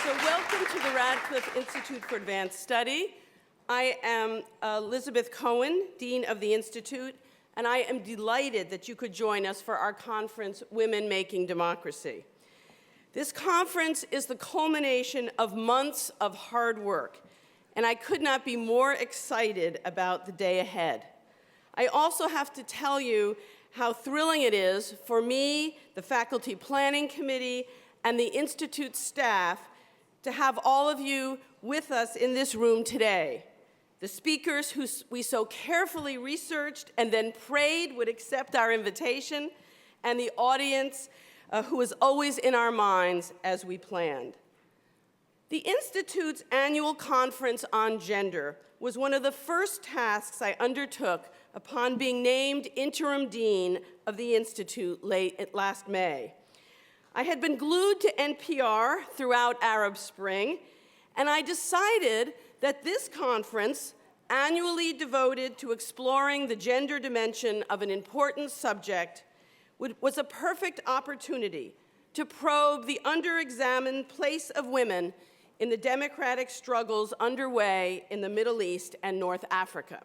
So welcome to the Radcliffe Institute for Advanced Study. I am Lizabeth Cohen, Dean of the Institute, and I am delighted that you could join us for our conference, Women Making Democracy. This conference is the culmination of months of hard work, and I could not be more excited about the day ahead. I also have to tell you how thrilling it is for me, the Faculty Planning Committee, and the Institute staff to have all of you with us in this room today. The speakers who we so carefully researched and then prayed would accept our invitation, and the audience who was always in our minds as we planned. The Institute's annual conference on gender was one of the first tasks I undertook upon being named interim dean of the Institute last May. I had been glued to NPR throughout Arab Spring, and I decided that this conference, annually devoted to exploring the gender dimension of an important subject, was a perfect opportunity to probe the under-examined place of women in the democratic struggles underway in the Middle East and North Africa.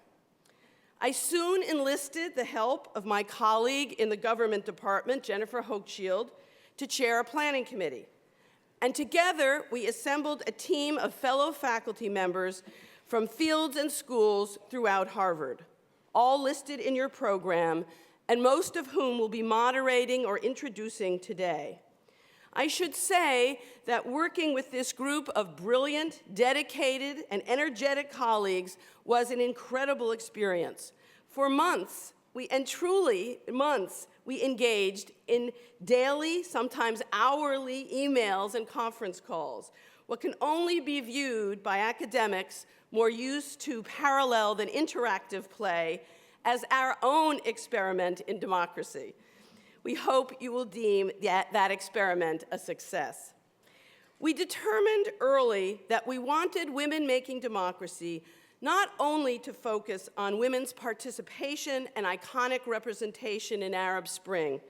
I soon enlisted the help of my colleague in the government department, Jennifer Hochschild, to chair a planning committee. And together, we assembled a team of fellow faculty members from fields and schools throughout Harvard, all listed in your program, and most of whom will be moderating or introducing today. I should say that working with this group of brilliant, dedicated, and energetic colleagues was an incredible experience. For months, we engaged in daily, sometimes hourly emails and conference calls, what can only be viewed by academics more used to parallel than interactive play as our own experiment in democracy. We hope you will deem that experiment a success. We determined early that we wanted Women Making Democracy not only to focus on women's participation and iconic representation in Arab Spring,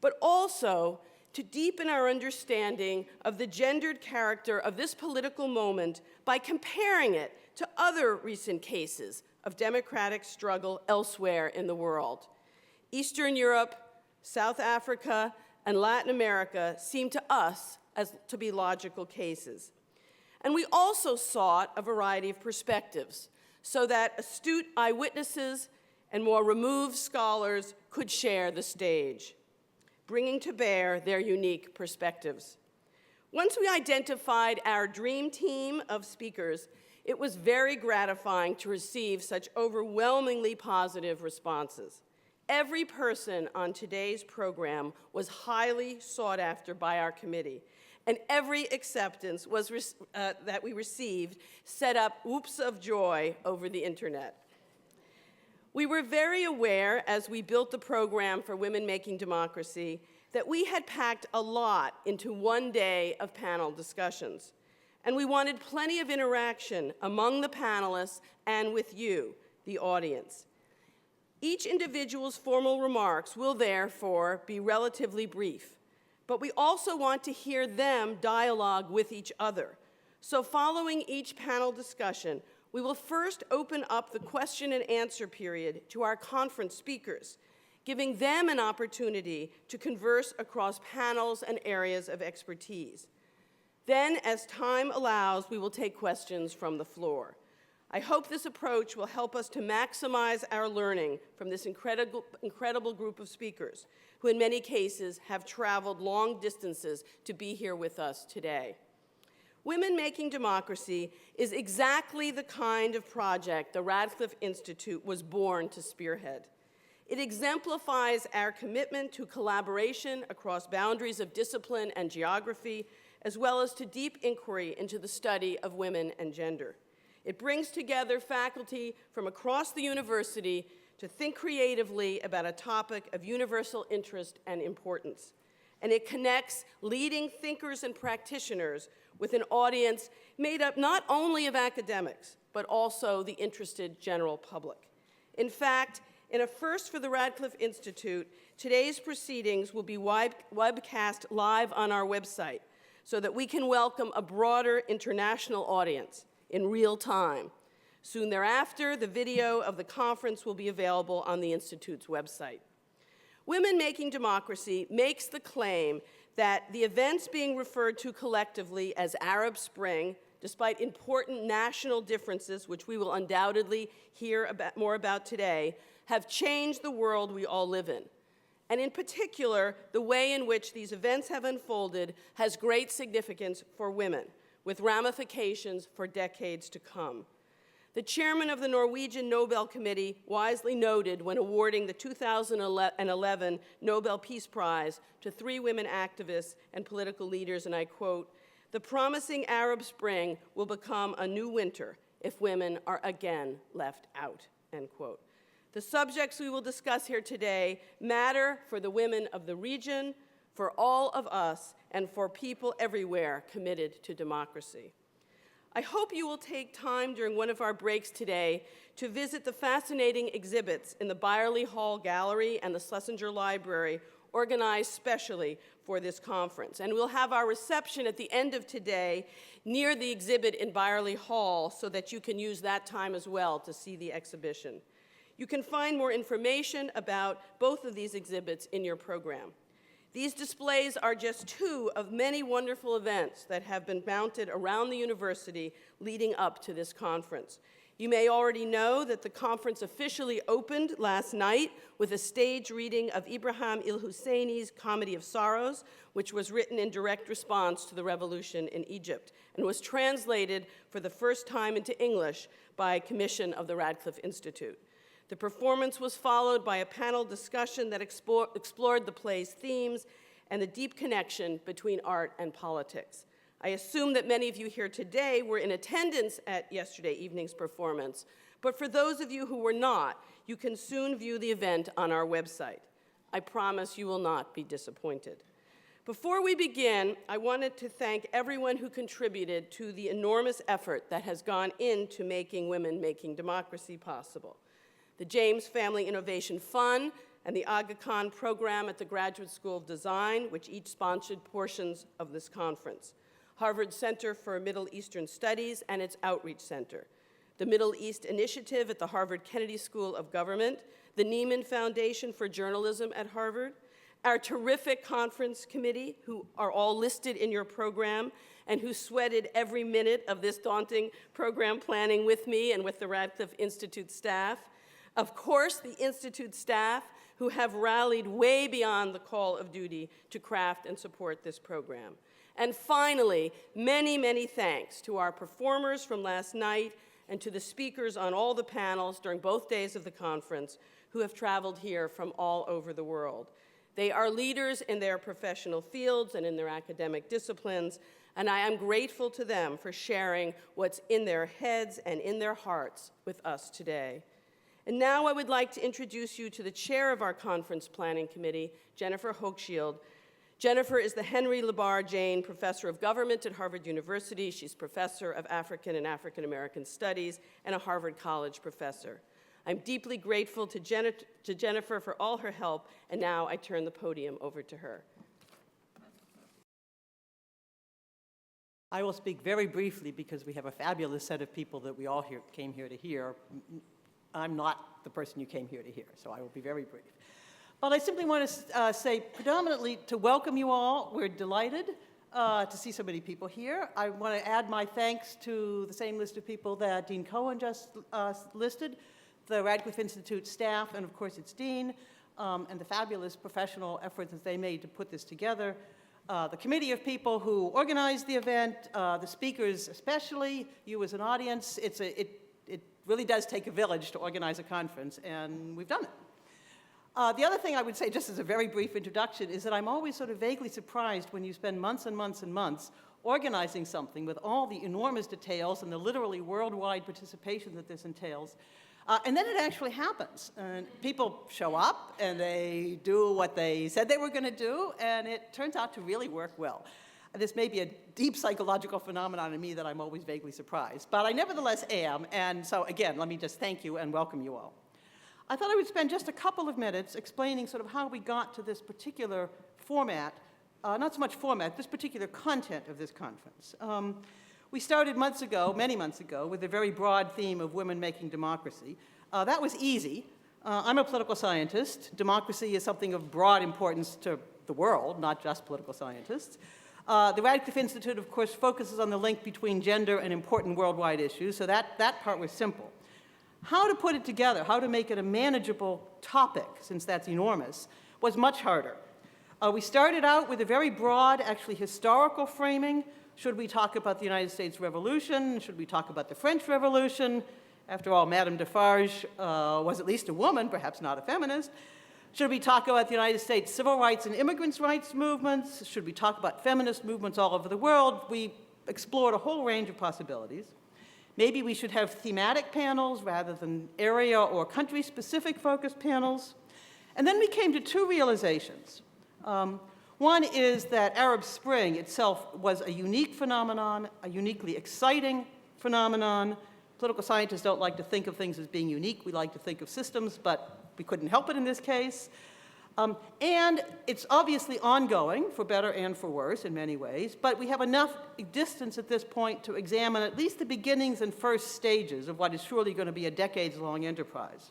but also to deepen our understanding of the gendered character of this political moment by comparing it to other recent cases of democratic struggle elsewhere in the world. Eastern Europe, South Africa, and Latin America seem to us to be logical cases. And we also sought a variety of perspectives so that astute eyewitnesses and more removed scholars could share the stage, bringing to bear their unique perspectives. Once we identified our dream team of speakers, it was very gratifying to receive such overwhelmingly positive responses. Every person on today's program was highly sought after by our committee, and every acceptance that we received set up whoops of joy over the internet. We were very aware as we built the program for Women Making Democracy that we had packed a lot into one day of panel discussions, and we wanted plenty of interaction among the panelists and with you, the audience. Each individual's formal remarks will therefore be relatively brief, but we also want to hear them dialogue with each other. So following each panel discussion, we will first open up the question and answer period to our conference speakers, giving them an opportunity to converse across panels and areas of expertise. Then, as time allows, we will take questions from the floor. I hope this approach will help us to maximize our learning from this incredible group of speakers, who in many cases have traveled long distances to be here with us today. Women Making Democracy is exactly the kind of project the Radcliffe Institute was born to spearhead. It exemplifies our commitment to collaboration across boundaries of discipline and geography, as well as to deep inquiry into the study of women and gender. It brings together faculty from across the university to think creatively about a topic of universal interest and importance. And it connects leading thinkers and practitioners with an audience made up not only of academics, but also the interested general public. In fact, in a first for the Radcliffe Institute, today's proceedings will be webcast live on our website, so that we can welcome a broader international audience in real time. Soon thereafter, the video of the conference will be available on the Institute's website. Women Making Democracy makes the claim that the events being referred to collectively as Arab Spring, despite important national differences, which we will undoubtedly hear more about today, have changed the world we all live in. And in particular, the way in which these events have unfolded has great significance for women, with ramifications for decades to come. The chairman of the Norwegian Nobel Committee wisely noted when awarding the 2011 Nobel Peace Prize to 3 women activists and political leaders, and I quote, "The promising Arab Spring will become a new winter if women are again left out," end quote. The subjects we will discuss here today matter for the women of the region, for all of us, and for people everywhere committed to democracy. I hope you will take time during one of our breaks today to visit the fascinating exhibits in the Byerly Hall Gallery and the Schlesinger Library, organized specially for this conference. And we'll have our reception at the end of today near the exhibit in Byerly Hall so that you can use that time as well to see the exhibition. You can find more information about both of these exhibits in your program. These displays are just 2 of many wonderful events that have been mounted around the university leading up to this conference. You may already know that the conference officially opened last night with a stage reading of Ibrahim il-Husseini's Comedy of Sorrows, which was written in direct response to the revolution in Egypt and was translated for the first time into English by commission of the Radcliffe Institute. The performance was followed by a panel discussion that explored the play's themes and the deep connection between art and politics. I assume that many of you here today were in attendance at yesterday evening's performance, but for those of you who were not, you can soon view the event on our website. I promise you will not be disappointed. Before we begin, I wanted to thank everyone who contributed to the enormous effort that has gone into making Women Making Democracy possible. The James Family Innovation Fund and the Aga Khan program at the Graduate School of Design, which each sponsored portions of this conference. Harvard Center for Middle Eastern Studies and its Outreach Center. The Middle East Initiative at the Harvard Kennedy School of Government. The Nieman Foundation for Journalism at Harvard. Our terrific conference committee, who are all listed in your program and who sweated every minute of this daunting program planning with me and with the Radcliffe Institute staff. Of course, the Institute staff, who have rallied way beyond the call of duty to craft and support this program. And finally, many, many thanks to our performers from last night and to the speakers on all the panels during both days of the conference who have traveled here from all over the world. They are leaders in their professional fields and in their academic disciplines, and I am grateful to them for sharing what's in their heads and in their hearts with us today. And now I would like to introduce you to the chair of our conference planning committee, Jennifer Hochschild. Jennifer is the Henry LaBarre Jayne Professor of Government at Harvard University. She's Professor of African and African American Studies and a Harvard College professor. I'm deeply grateful to Jennifer for all her help, and now I turn the podium over to her. I will speak very briefly because we have a fabulous set of people that we all came here to hear. I'm not the person you came here to hear, so I will be very brief. But I simply want to say predominantly to welcome you all. We're delighted to see so many people here. I want to add my thanks to the same list of people that Dean Cohen just listed, the Radcliffe Institute staff, and of course its dean, and the fabulous professional efforts that they made to put this together. The committee of people who organized the event, the speakers especially, you as an audience. It really does take a village to organize a conference, and we've done it. The other thing I would say, just as a very brief introduction, is that I'm always sort of vaguely surprised when you spend months and months and months organizing something with all the enormous details and the literally worldwide participation that this entails. And then it actually happens. And people show up, and they do what they said they were going to do, and it turns out to really work well. This may be a deep psychological phenomenon in me that I'm always vaguely surprised, but I nevertheless am, and so again, let me just thank you and welcome you all. I thought I would spend just a couple of minutes explaining sort of how we got to this particular format not so much format, this particular content of this conference. We started months ago, many months ago, with a very broad theme of women making democracy. That was easy. I'm a political scientist. Democracy is something of broad importance to the world, not just political scientists. The Radcliffe Institute, of course, focuses on the link between gender and important worldwide issues, so that part was simple. How to put it together, how to make it a manageable topic, since that's enormous, was much harder. We started out with a very broad, actually historical framing. Should we talk about the United States Revolution? Should we talk about the French Revolution? After all, Madame Defarge was at least a woman, perhaps not a feminist. Should we talk about the United States civil rights and immigrants' rights movements? Should we talk about feminist movements all over the world? We explored a whole range of possibilities. Maybe we should have thematic panels rather than area or country-specific focused panels. And then we came to two realizations. One is that Arab Spring itself was a unique phenomenon, a uniquely exciting phenomenon. Political scientists don't like to think of things as being unique. We like to think of systems, but we couldn't help it in this case. And it's obviously ongoing, for better and for worse in many ways, but we have enough distance at this point to examine at least the beginnings and first stages of what is surely going to be a decades-long enterprise.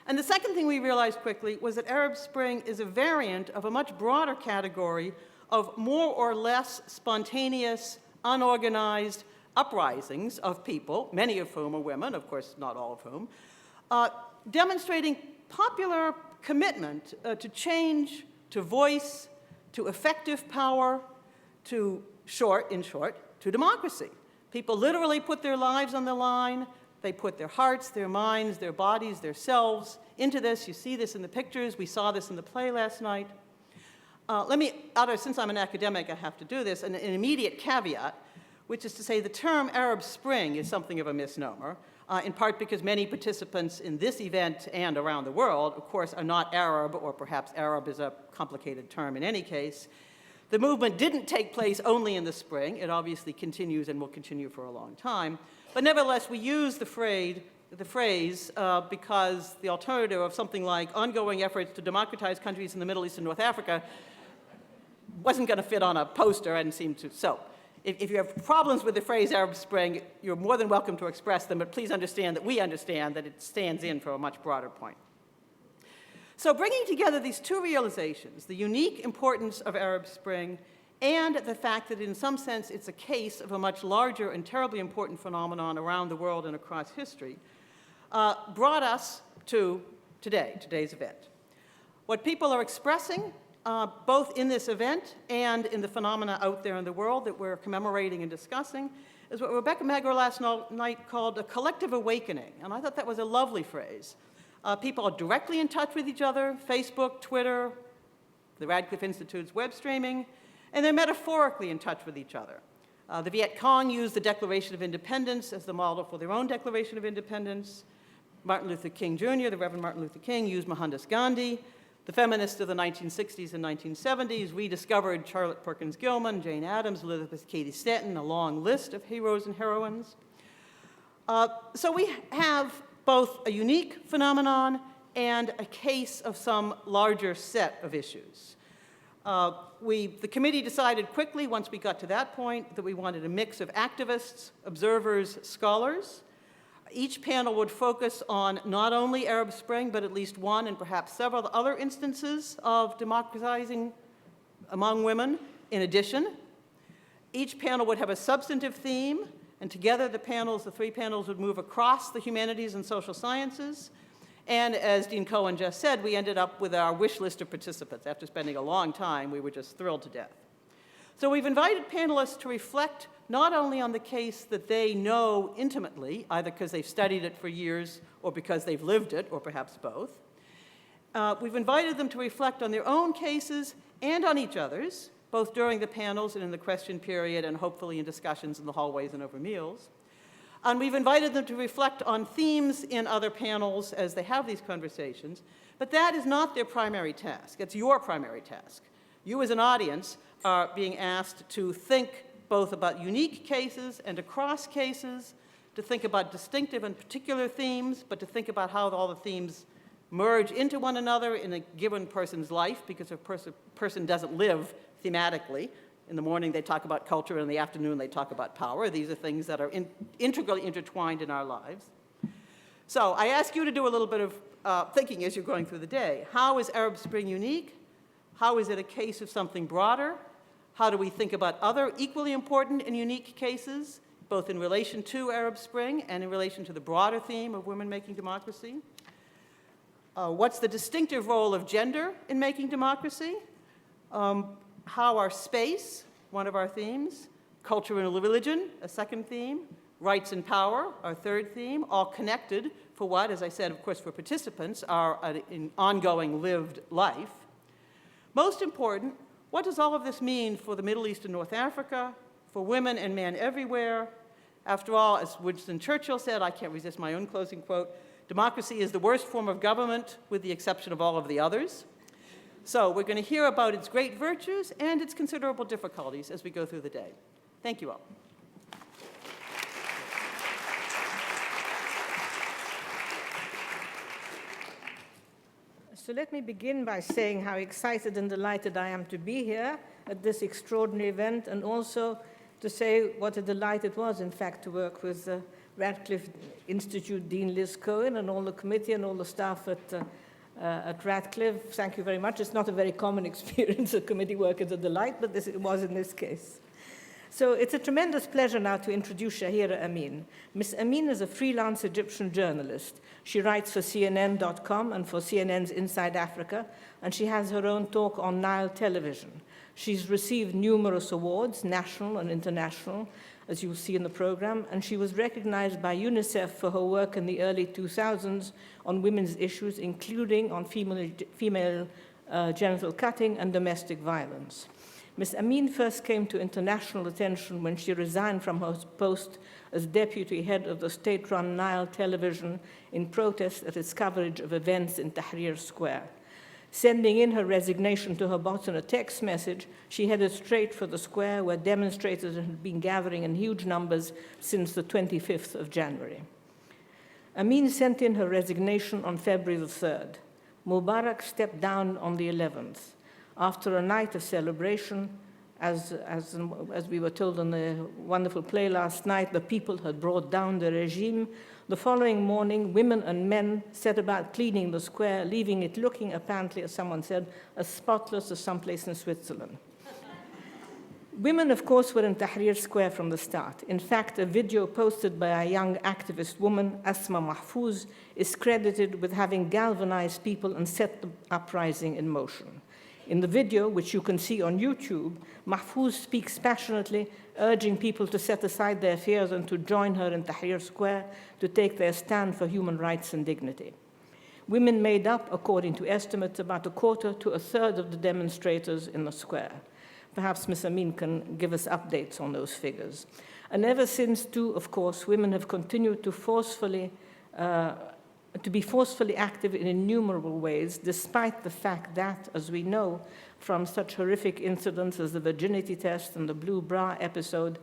And the second thing we realized quickly was that Arab Spring is a variant of a much broader category of more or less spontaneous, unorganized uprisings of people, many of whom are women, of course not all of whom, demonstrating popular commitment to change, to voice, to effective power, to in short, to democracy. People literally put their lives on the line. They put their hearts, their minds, their bodies, their selves into this. You see this in the pictures. We saw this in the play last night. Since I'm an academic, I have to do this, an immediate caveat, which is to say the term Arab Spring is something of a misnomer, in part because many participants in this event and around the world, of course, are not Arab, or perhaps Arab is a complicated term in any case. The movement didn't take place only in the spring. It obviously continues and will continue for a long time. But nevertheless, we use the phrase because the alternative of something like ongoing efforts to democratize countries in the Middle East and North Africa wasn't going to fit on a poster and seemed to. So if you have problems with the phrase Arab Spring, you're more than welcome to express them, but please understand that we understand that it stands in for a much broader point. So bringing together these two realizations, the unique importance of Arab Spring and the fact that in some sense it's a case of a much larger and terribly important phenomenon around the world and across history, brought us to today's event. What people are expressing, both in this event and in the phenomena out there in the world that we're commemorating and discussing, is what Rebecca Magro last night called a collective awakening. And I thought that was a lovely phrase. People are directly in touch with each other, Facebook, Twitter, the Radcliffe Institute's web streaming, and they're metaphorically in touch with each other. The Viet Cong used the Declaration of Independence as the model for their own Declaration of Independence. Martin Luther King Jr., the Reverend Martin Luther King, used Mohandas Gandhi. The feminists of the 1960s and 1970s rediscovered Charlotte Perkins Gilman, Jane Addams, Elizabeth Cady Stanton, a long list of heroes and heroines. So we have both a unique phenomenon and a case of some larger set of issues. The committee decided quickly, once we got to that point, that we wanted a mix of activists, observers, scholars. Each panel would focus on not only Arab Spring, but at least one and perhaps several other instances of democratizing among women in addition. Each panel would have a substantive theme, and together the three panels would move across the humanities and social sciences. And as Dean Cohen just said, we ended up with our wish list of participants. After spending a long time, we were just thrilled to death. So we've invited panelists to reflect not only on the case that they know intimately, either because they've studied it for years or because they've lived it, or perhaps both. We've invited them to reflect on their own cases and on each other's, both during the panels and in the question period, and hopefully in discussions in the hallways and over meals. And we've invited them to reflect on themes in other panels as they have these conversations, but that is not their primary task. It's your primary task. You as an audience are being asked to think both about unique cases and across cases, to think about distinctive and particular themes, but to think about how all the themes merge into one another in a given person's life, because a person doesn't live thematically. In the morning, they talk about culture, and in the afternoon, they talk about power. These are things that are integrally intertwined in our lives. So I ask you to do a little bit of thinking as you're going through the day. How is Arab Spring unique? How is it a case of something broader? How do we think about other equally important and unique cases, both in relation to Arab Spring and in relation to the broader theme of women making democracy? What's the distinctive role of gender in making democracy? How are space, one of our themes, culture and religion, a second theme, rights and power, our third theme, all connected for what, as I said, of course, for participants, are an ongoing lived life. Most important, what does all of this mean for the Middle East and North Africa, for women and men everywhere? After all, as Winston Churchill said, I can't resist my own closing quote, democracy is the worst form of government with the exception of all of the others. So we're going to hear about its great virtues and its considerable difficulties as we go through the day. Thank you all. So let me begin by saying how excited and delighted I am to be here at this extraordinary event, and also to say what a delight it was, in fact, to work with Radcliffe Institute Dean Liz Cohen and all the committee and all the staff at Radcliffe. Thank you very much. It's not a very common experience. The committee work is a delight, but it was in this case. So it's a tremendous pleasure now to introduce Shahira Amin. Ms. Amin is a freelance Egyptian journalist. She writes for CNN.com and for CNN's Inside Africa, and she has her own talk on Nile television. She's received numerous awards, national and international, as you'll see in the program, and she was recognized by UNICEF for her work in the early 2000s on women's issues, including on female genital cutting and domestic violence. Ms. Amin first came to international attention when she resigned from her post as deputy head of the state-run Nile television in protest at its coverage of events in Tahrir Square. Sending in her resignation to her boss in a text message, she headed straight for the square where demonstrators had been gathering in huge numbers since the 25th of January. Amin sent in her resignation on February the 3rd. Mubarak stepped down on the 11th. After a night of celebration, as we were told in the wonderful play last night, the people had brought down the regime. The following morning, women and men set about cleaning the square, leaving it looking, apparently, as someone said, as spotless as someplace in Switzerland. Women, of course, were in Tahrir Square from the start. In fact, a video posted by a young activist woman, Asma Mahfouz, is credited with having galvanized people and set the uprising in motion. In the video, which you can see on YouTube, Mahfouz speaks passionately, urging people to set aside their fears and to join her in Tahrir Square to take their stand for human rights and dignity. Women made up, according to estimates, about a quarter to a third of the demonstrators in the square. Perhaps Ms. Amin can give us updates on those figures. And ever since, too, of course, women have continued to be forcefully active in innumerable ways, despite the fact that, as we know from such horrific incidents as the virginity test and the blue bra episode,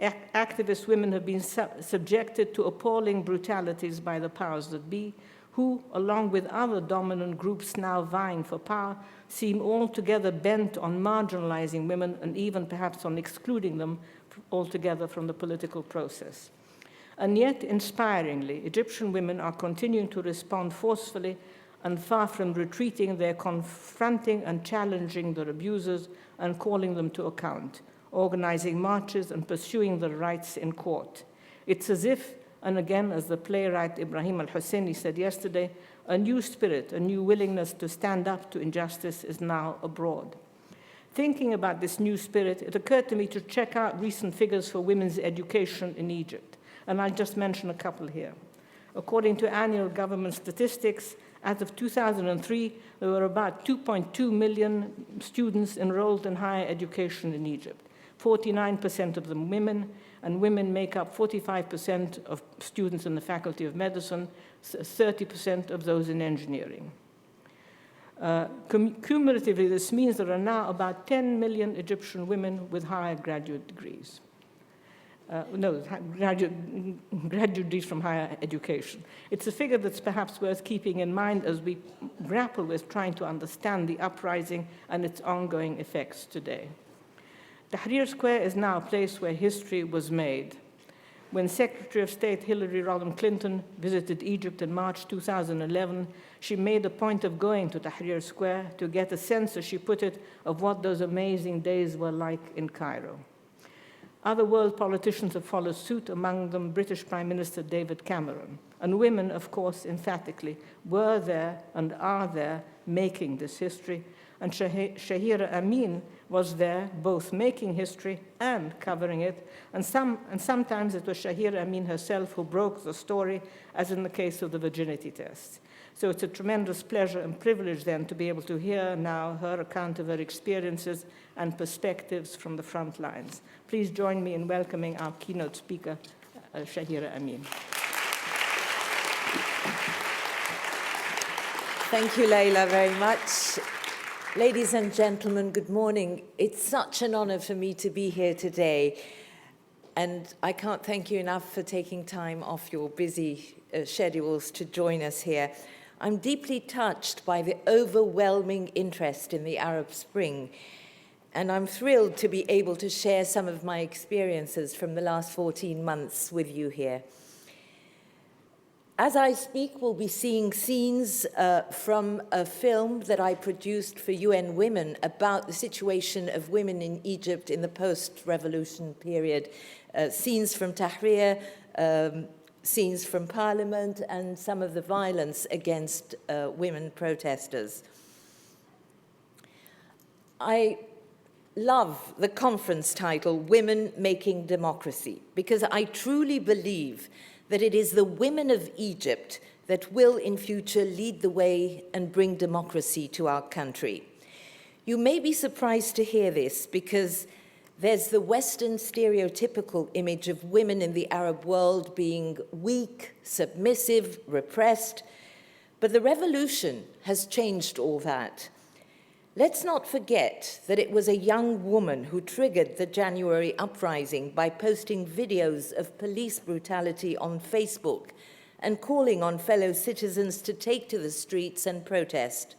activist women have been subjected to appalling brutalities by the powers that be, who, along with other dominant groups now vying for power, seem altogether bent on marginalizing women and even perhaps on excluding them altogether from the political process. And yet, inspiringly, Egyptian women are continuing to respond forcefully, and far from retreating, they're confronting and challenging their abusers and calling them to account, organizing marches and pursuing their rights in court. It's as if, and again, as the playwright Ibrahim al-Husseini said yesterday, a new spirit, a new willingness to stand up to injustice is now abroad. Thinking about this new spirit, it occurred to me to check out recent figures for women's education in Egypt. And I'll just mention a couple here. According to annual government statistics, as of 2003, there were about 2.2 million students enrolled in higher education in Egypt. 49% of them women, and women make up 45% of students in the Faculty of Medicine, 30% of those in engineering. Cumulatively, this means there are now about 10 million Egyptian women with higher graduate degrees. graduates from higher education. It's a figure that's perhaps worth keeping in mind as we grapple with trying to understand the uprising and its ongoing effects today. Tahrir Square is now a place where history was made. When Secretary of State Hillary Rodham Clinton visited Egypt in March 2011, she made a point of going to Tahrir Square to get a sense, as she put it, of what those amazing days were like in Cairo. Other world politicians have followed suit, among them British Prime Minister David Cameron. And women, of course, emphatically, were there and are there making this history. And Shahira Amin was there, both making history and covering it. And sometimes it was Shahira Amin herself who broke the story, as in the case of the virginity test. So it's a tremendous pleasure and privilege then to be able to hear now her account of her experiences and perspectives from the front lines. Please join me in welcoming our keynote speaker, Shahira Amin. Thank you, Leila, very much. Ladies and gentlemen, good morning. It's such an honor for me to be here today. And I can't thank you enough for taking time off your busy schedules to join us here. I'm deeply touched by the overwhelming interest in the Arab Spring, and I'm thrilled to be able to share some of my experiences from the last 14 months with you here. As I speak, we'll be seeing scenes from a film that I produced for UN Women about the situation of women in Egypt in the post-revolution period. Scenes from Tahrir, scenes from Parliament, and some of the violence against women protesters. I love the conference title, Women Making Democracy, because I truly believe that it is the women of Egypt that will in future lead the way and bring democracy to our country. You may be surprised to hear this because there's the Western stereotypical image of women in the Arab world being weak, submissive, repressed, but the revolution has changed all that. Let's not forget that it was a young woman who triggered the January uprising by posting videos of police brutality on Facebook and calling on fellow citizens to take to the streets and protest.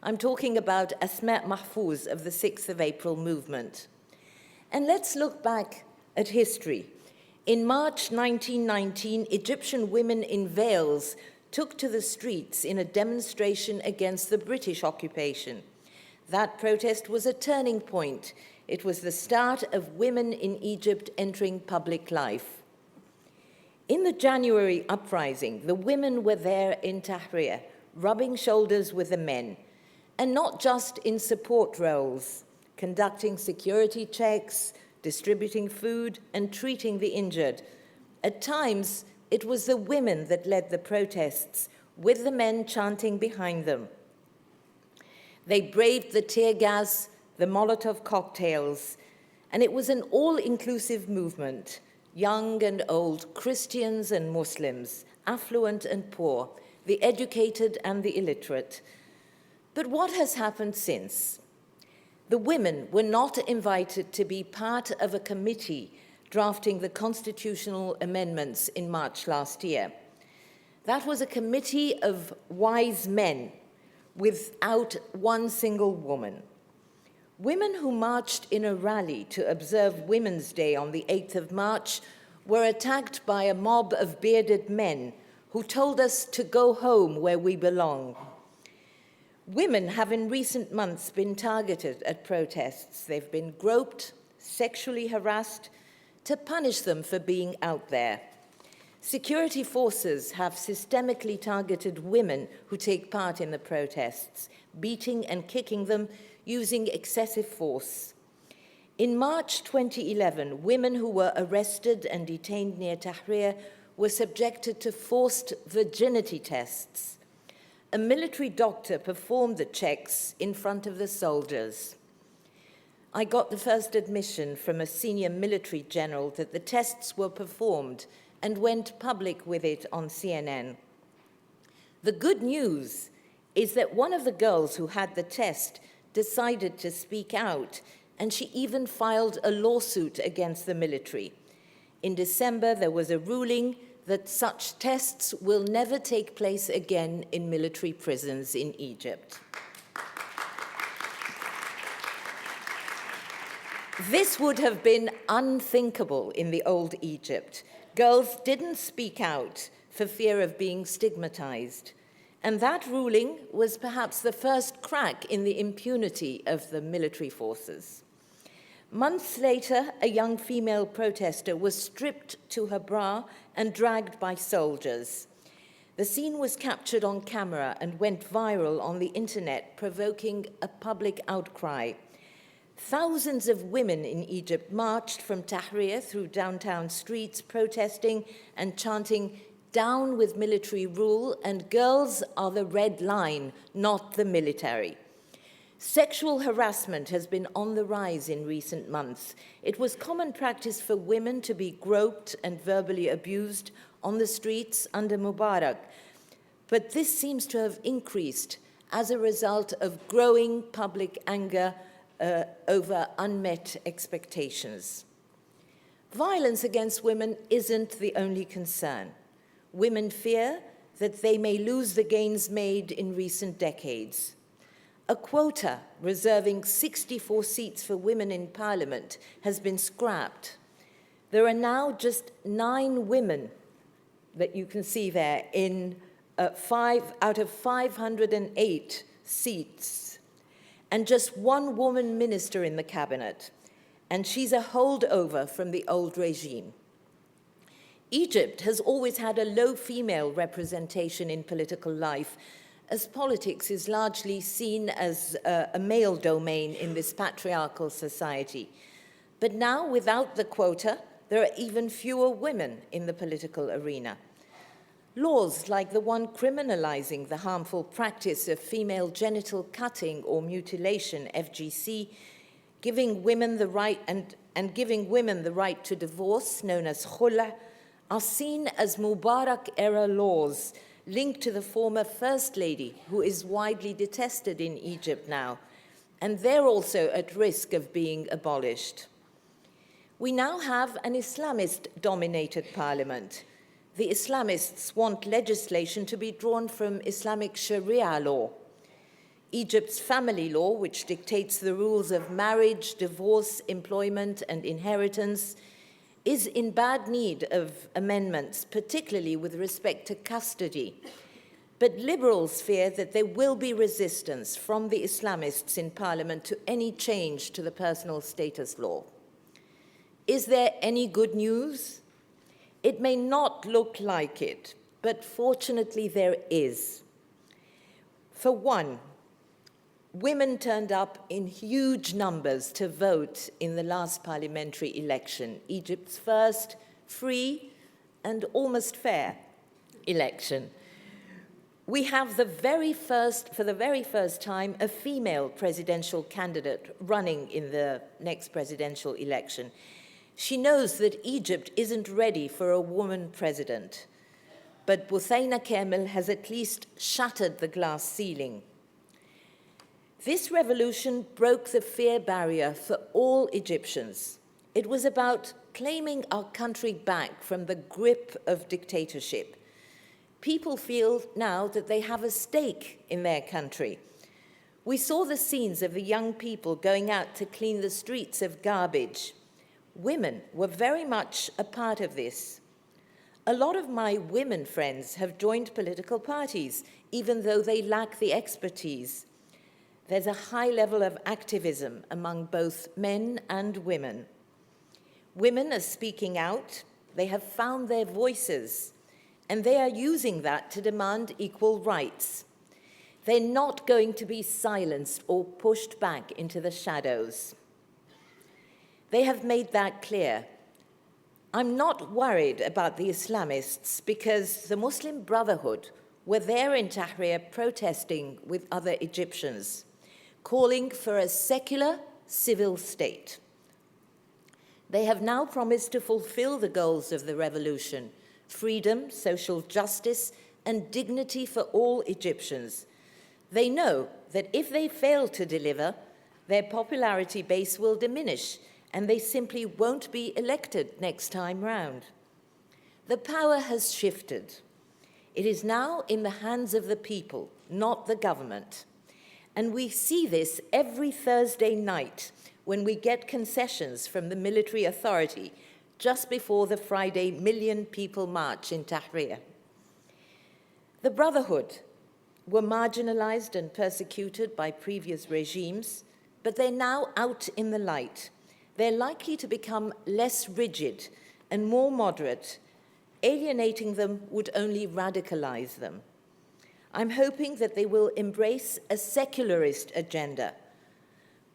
I'm talking about Asma Mahfouz of the 6th of April movement. And let's look back at history. In March 1919, Egyptian women in veils took to the streets in a demonstration against the British occupation. That protest was a turning point. It was the start of women in Egypt entering public life. In the January uprising, the women were there in Tahrir, rubbing shoulders with the men, and not just in support roles, conducting security checks, distributing food, and treating the injured. At times, it was the women that led the protests, with the men chanting behind them. They braved the tear gas, the Molotov cocktails, and it was an all-inclusive movement, young and old, Christians and Muslims, affluent and poor, the educated and the illiterate. But what has happened since? The women were not invited to be part of a committee drafting the constitutional amendments in March last year. That was a committee of wise men without one single woman. Women who marched in a rally to observe Women's Day on the 8th of March were attacked by a mob of bearded men who told us to go home where we belong. Women have in recent months been targeted at protests. They've been groped, sexually harassed, to punish them for being out there. Security forces have systemically targeted women who take part in the protests, beating and kicking them using excessive force. In March 2011, women who were arrested and detained near Tahrir were subjected to forced virginity tests. A military doctor performed the checks in front of the soldiers. I got the first admission from a senior military general that the tests were performed and went public with it on CNN. The good news is that one of the girls who had the test decided to speak out, and she even filed a lawsuit against the military. In December, there was a ruling that such tests will never take place again in military prisons in Egypt. This would have been unthinkable in the old Egypt. Girls didn't speak out for fear of being stigmatized. And that ruling was perhaps the first crack in the impunity of the military forces. Months later, a young female protester was stripped to her bra and dragged by soldiers. The scene was captured on camera and went viral on the internet, provoking a public outcry. Thousands of women in Egypt marched from Tahrir through downtown streets, protesting and chanting, "Down with military rule," and "Girls are the red line, not the military." Sexual harassment has been on the rise in recent months. It was common practice for women to be groped and verbally abused on the streets under Mubarak. But this seems to have increased as a result of growing public anger over unmet expectations. Violence against women isn't the only concern. Women fear that they may lose the gains made in recent decades. A quota reserving 64 seats for women in parliament has been scrapped. There are now just 9 women that you can see there in 5 out of 508 seats, and just 1 woman minister in the cabinet, and she's a holdover from the old regime. Egypt has always had a low female representation in political life, as politics is largely seen as a male domain in this patriarchal society. But now, without the quota, there are even fewer women in the political arena. Laws like the one criminalizing the harmful practice of female genital cutting or mutilation, FGC, giving women the right and giving women the right to divorce, known as khula, are seen as Mubarak-era laws linked to the former First Lady, who is widely detested in Egypt now, and they're also at risk of being abolished. We now have an Islamist-dominated parliament. The Islamists want legislation to be drawn from Islamic Sharia law. Egypt's family law, which dictates the rules of marriage, divorce, employment, and inheritance, is in bad need of amendments, particularly with respect to custody. But liberals fear that there will be resistance from the Islamists in parliament to any change to the personal status law. Is there any good news? It may not look like it, but fortunately there is. For one, women turned up in huge numbers to vote in the last parliamentary election, Egypt's first free and almost fair election. We have for the very first time, a female presidential candidate running in the next presidential election. She knows that Egypt isn't ready for a woman president, but Buthaina Kamel has at least shattered the glass ceiling. This revolution broke the fear barrier for all Egyptians. It was about claiming our country back from the grip of dictatorship. People feel now that they have a stake in their country. We saw the scenes of the young people going out to clean the streets of garbage. Women were very much a part of this. A lot of my women friends have joined political parties, even though they lack the expertise. There's a high level of activism among both men and women. Women are speaking out, they have found their voices, and they are using that to demand equal rights. They're not going to be silenced or pushed back into the shadows. They have made that clear. I'm not worried about the Islamists because the Muslim Brotherhood were there in Tahrir protesting with other Egyptians, calling for a secular civil state. They have now promised to fulfill the goals of the revolution: freedom, social justice, and dignity for all Egyptians. They know that if they fail to deliver, their popularity base will diminish, and they simply won't be elected next time round. The power has shifted. It is now in the hands of the people, not the government. And we see this every Thursday night when we get concessions from the military authority just before the Friday million people march in Tahrir. The Brotherhood were marginalized and persecuted by previous regimes, but they're now out in the light. They're likely to become less rigid and more moderate. Alienating them would only radicalize them. I'm hoping that they will embrace a secularist agenda.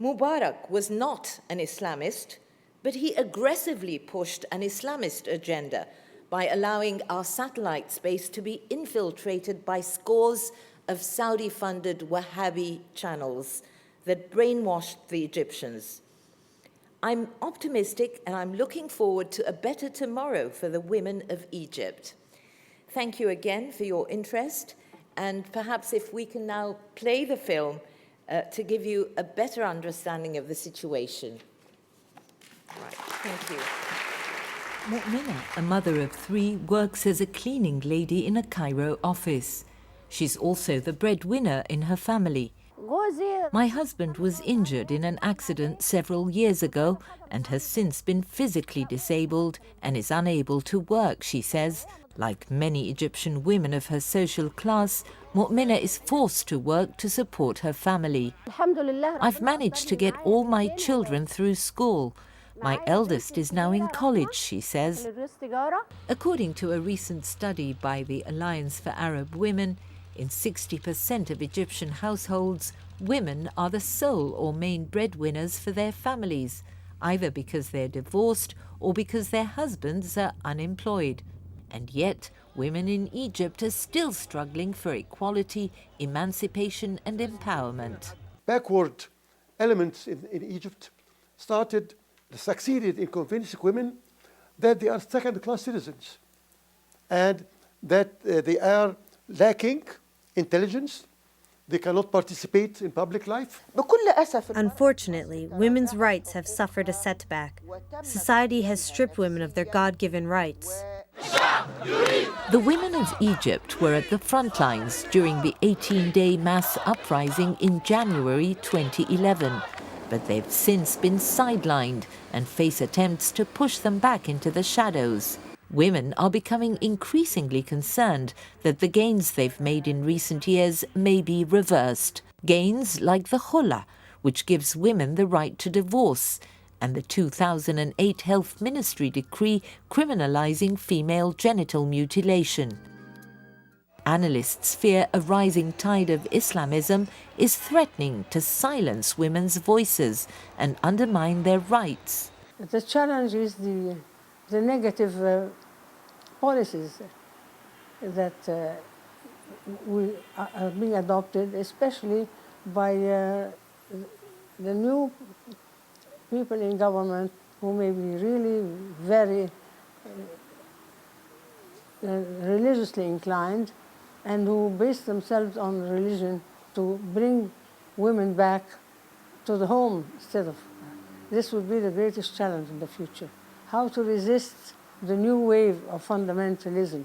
Mubarak was not an Islamist, but he aggressively pushed an Islamist agenda by allowing our satellite space to be infiltrated by scores of Saudi-funded Wahhabi channels that brainwashed the Egyptians. I'm optimistic and I'm looking forward to a better tomorrow for the women of Egypt. Thank you again for your interest, and perhaps if we can now play the film to give you a better understanding of the situation. Right, thank you. Mu'mina, a mother of 3, works as a cleaning lady in a Cairo office. She's also the breadwinner in her family. My husband was injured in an accident several years ago and has since been physically disabled and is unable to work, she says. Like many Egyptian women of her social class, Mu'mina is forced to work to support her family. I've managed to get all my children through school. My eldest is now in college, she says. According to a recent study by the Alliance for Arab Women, in 60% of Egyptian households, women are the sole or main breadwinners for their families, either because they're divorced or because their husbands are unemployed. And yet, women in Egypt are still struggling for equality, emancipation and empowerment. Backward elements in Egypt succeeded in convincing women that they are second-class citizens and that they are lacking intelligence. They cannot participate in public life. Unfortunately, women's rights have suffered a setback. Society has stripped women of their God-given rights. The women of Egypt were at the front lines during the 18-day mass uprising in January 2011, but they've since been sidelined and face attempts to push them back into the shadows. Women are becoming increasingly concerned that the gains they've made in recent years may be reversed. Gains like the Khula, which gives women the right to divorce, and the 2008 Health Ministry decree criminalizing female genital mutilation. Analysts fear a rising tide of Islamism is threatening to silence women's voices and undermine their rights. The challenge is the negative policies that are being adopted, especially by the new people in government who may be really very religiously inclined and who base themselves on religion to bring women back to the home instead of. This would be the greatest challenge in the future. How to resist the new wave of fundamentalism,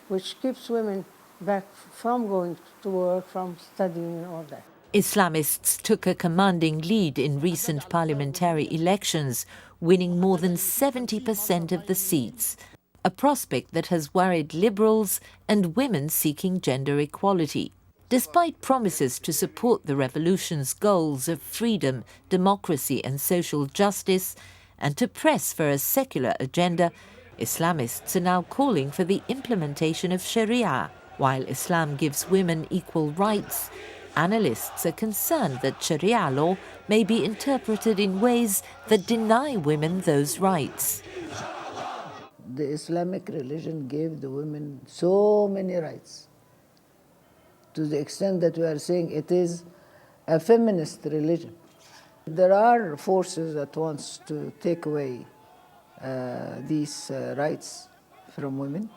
which keeps women back from going to work, from studying and all that. Islamists took a commanding lead in recent parliamentary elections, winning more than 70% of the seats, a prospect that has worried liberals and women seeking gender equality. Despite promises to support the revolution's goals of freedom, democracy and social justice, and to press for a secular agenda, Islamists are now calling for the implementation of Sharia. While Islam gives women equal rights, analysts are concerned that Sharia law may be interpreted in ways that deny women those rights. The Islamic religion gave the women so many rights, to the extent that we are saying it is a feminist religion. There are forces that want to take away these rights from women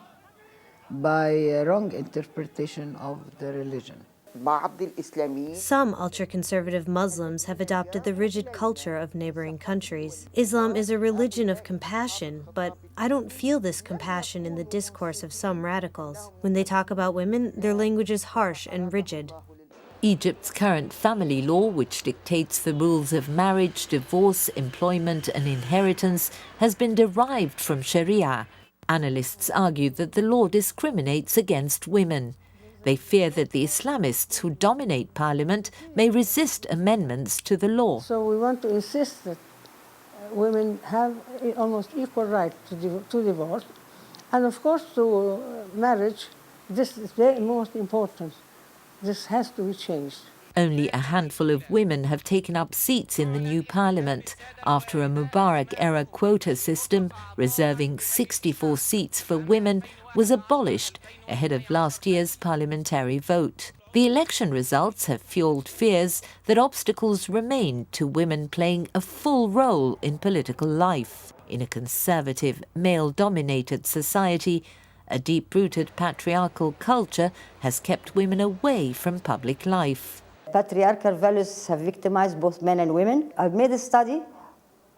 by a wrong interpretation of the religion. Some ultra-conservative Muslims have adopted the rigid culture of neighboring countries. Islam is a religion of compassion, but I don't feel this compassion in the discourse of some radicals. When they talk about women, their language is harsh and rigid. Egypt's current family law, which dictates the rules of marriage, divorce, employment and inheritance, has been derived from Sharia. Analysts argue that the law discriminates against women. They fear that the Islamists who dominate parliament may resist amendments to the law. So we want to insist that women have almost equal right to divorce. And of course, to marriage, this is very most important. This has to be changed. Only a handful of women have taken up seats in the new parliament after a Mubarak-era quota system reserving 64 seats for women was abolished ahead of last year's parliamentary vote. The election results have fueled fears that obstacles remain to women playing a full role in political life. In a conservative, male-dominated society, a deep-rooted patriarchal culture has kept women away from public life. Patriarchal values have victimized both men and women. I've made a study,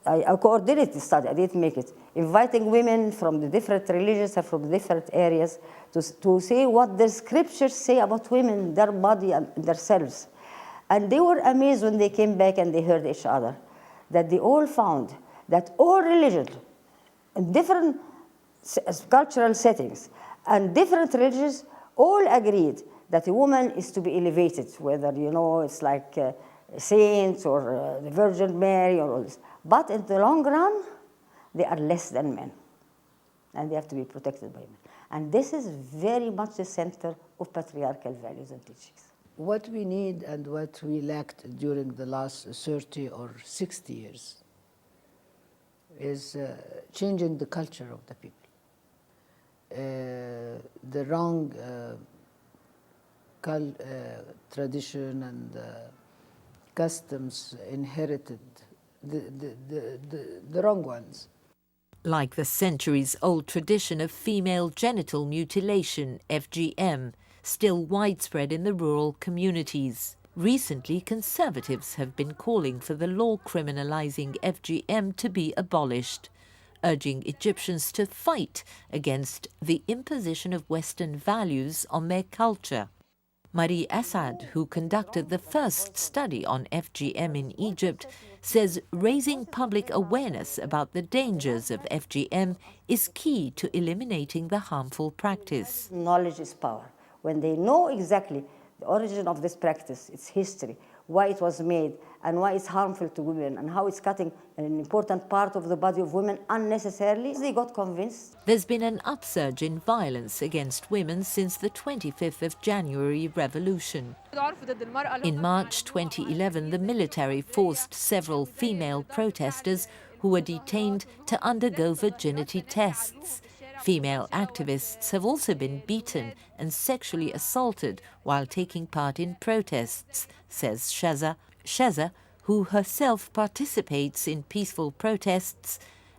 I coordinated the study, I didn't make it, inviting women from the different religions and from different areas to say what the scriptures say about women, their body and themselves. And they were amazed when they came back and they heard each other, that they all found that all religions, in different cultural settings and different religions, all agreed that a woman is to be elevated, whether, you know, it's like saints or the Virgin Mary or all this. But in the long run, they are less than men, and they have to be protected by men. And this is very much the center of patriarchal values and teachings. What we need and what we lacked during the last 30 or 60 years is changing the culture of the people. The wrong tradition and customs inherited, the wrong ones. Like the centuries-old tradition of female genital mutilation, FGM, still widespread in the rural communities. Recently, conservatives have been calling for the law criminalizing FGM to be abolished, urging Egyptians to fight against the imposition of Western values on their culture. Marie Assad, who conducted the first study on FGM in Egypt, says raising public awareness about the dangers of FGM is key to eliminating the harmful practice. Knowledge is power. When they know exactly the origin of this practice, its history, why it was made, and why it's harmful to women, and how it's cutting an important part of the body of women unnecessarily, they got convinced. There's been an upsurge in violence against women since the 25th of January revolution. In March 2011, the military forced several female protesters who were detained to undergo virginity tests. Female activists have also been beaten and sexually assaulted while taking part in protests, says Shahira, who herself participates in peaceful protests,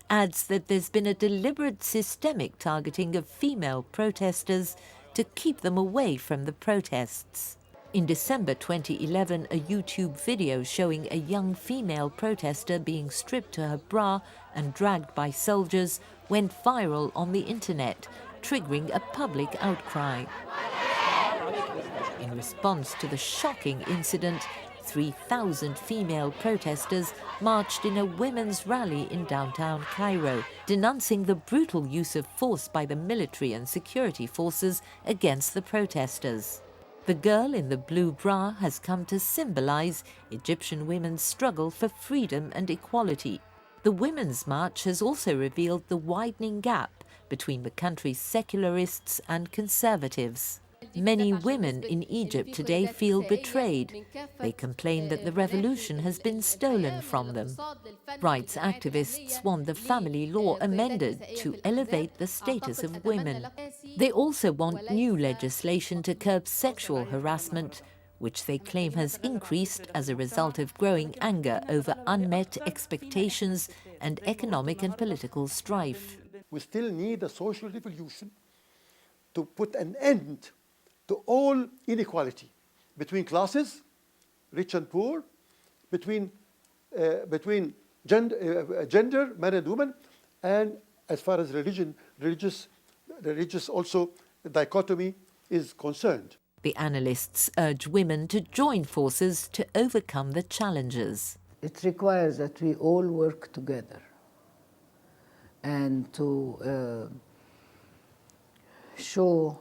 adds that there's been a deliberate systemic targeting of female protesters to keep them away from the protests. In December 2011, a YouTube video showing a young female protester being stripped to her bra and dragged by soldiers went viral on the internet, triggering a public outcry. In response to the shocking incident, 3,000 female protesters marched in a women's rally in downtown Cairo, denouncing the brutal use of force by the military and security forces against the protesters. The girl in the blue bra has come to symbolize Egyptian women's struggle for freedom and equality. The Women's March has also revealed the widening gap between the country's secularists and conservatives. Many women in Egypt today feel betrayed. They complain that the revolution has been stolen from them. Rights activists want the family law amended to elevate the status of women. They also want new legislation to curb sexual harassment, which they claim has increased as a result of growing anger over unmet expectations and economic and political strife. We still need a social revolution to put an end to all inequality between classes, rich and poor, between gender, men and women, and as far as religious also dichotomy is concerned. The analysts urge women to join forces to overcome the challenges. It requires that we all work together and to show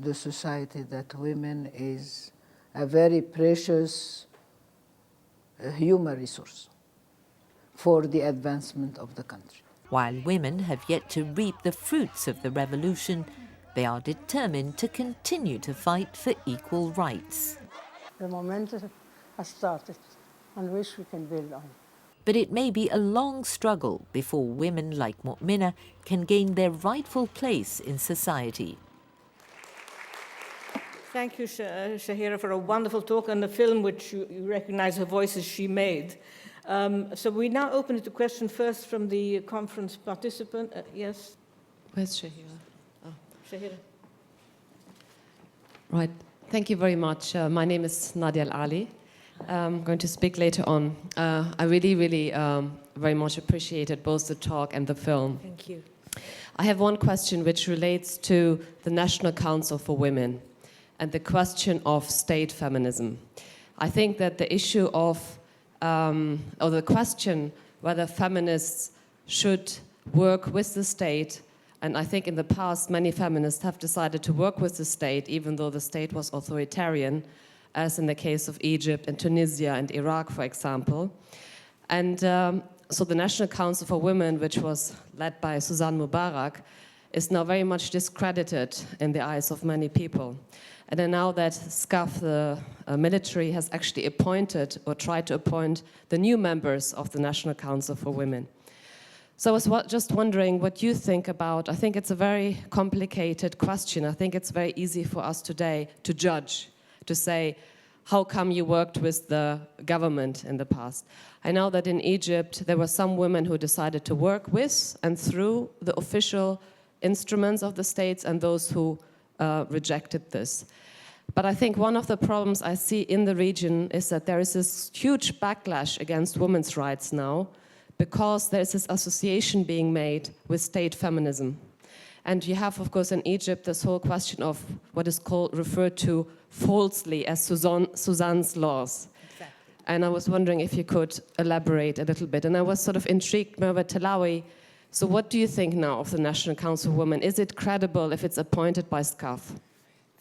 the society that women is a very precious human resource for the advancement of the country. While women have yet to reap the fruits of the revolution, they are determined to continue to fight for equal rights. The momentum has started, on which we can build on. But it may be a long struggle before women like Mu'mina can gain their rightful place in society. Thank you, Shahira, for a wonderful talk and the film, which you recognize her voices she made. So we now open it to questions first from the conference participant. Yes? Where's Shahira? Oh. Shahira. Right. Thank you very much. My name is Nadia Al-Ali. I'm going to speak later on. I really, very much appreciated both the talk and the film. Thank you. I have one question which relates to the National Council for Women and the question of state feminism. I think that the issue of, or the question whether feminists should work with the state, and I think in the past many feminists have decided to work with the state even though the state was authoritarian, as in the case of Egypt and Tunisia and Iraq, for example. And so the National Council for Women, which was led by Suzanne Mubarak, is now very much discredited in the eyes of many people. And then now that SCAF, the military, has actually appointed or tried to appoint the new members of the National Council for Women. So I was just wondering what you think about, I think it's a very complicated question. I think it's very easy for us today to judge, to say, how come you worked with the government in the past? I know that in Egypt, there were some women who decided to work with and through the official instruments of the states and those who rejected this. But I think one of the problems I see in the region is that there is this huge backlash against women's rights now because there is this association being made with state feminism. And you have, of course, in Egypt, this whole question of what is referred to falsely as Suzanne's laws. Exactly. And I was wondering if you could elaborate a little bit. And I was sort of intrigued, Merve Talawi, so what do you think now of the National Council of Women? Is it credible if it's appointed by SCAF?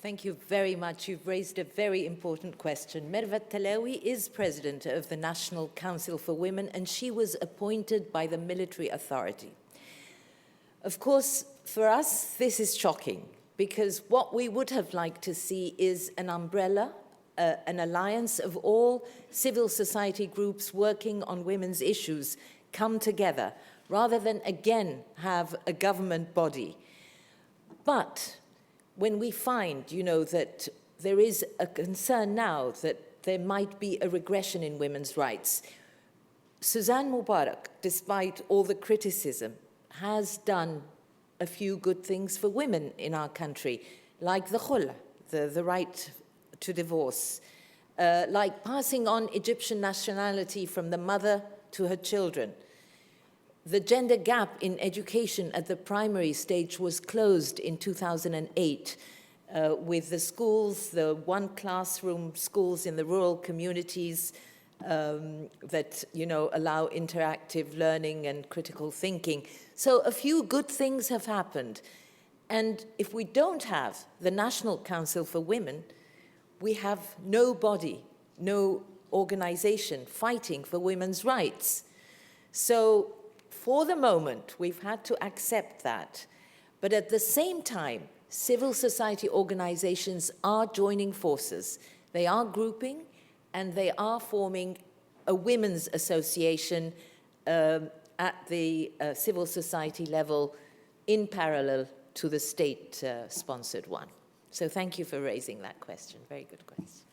Thank you very much. You've raised a very important question. Merve Talawi is president of the National Council for Women, and she was appointed by the military authority. Of course, for us, this is shocking, because what we would have liked to see is an umbrella, an alliance of all civil society groups working on women's issues come together, rather than again have a government body. But when we find, that there is a concern now that there might be a regression in women's rights, Suzanne Mubarak, despite all the criticism, has done a few good things for women in our country, like the khula, the right to divorce, like passing on Egyptian nationality from the mother to her children. The gender gap in education at the primary stage was closed in 2008 with the schools, the one classroom schools in the rural communities that, allow interactive learning and critical thinking. So a few good things have happened. And if we don't have the National Council for Women, we have no body, no organization fighting for women's rights. So for the moment, we've had to accept that. But at the same time, civil society organizations are joining forces. They are grouping, and they are forming a women's association at the civil society level in parallel to the state-sponsored one. So thank you for raising that question. Very good question.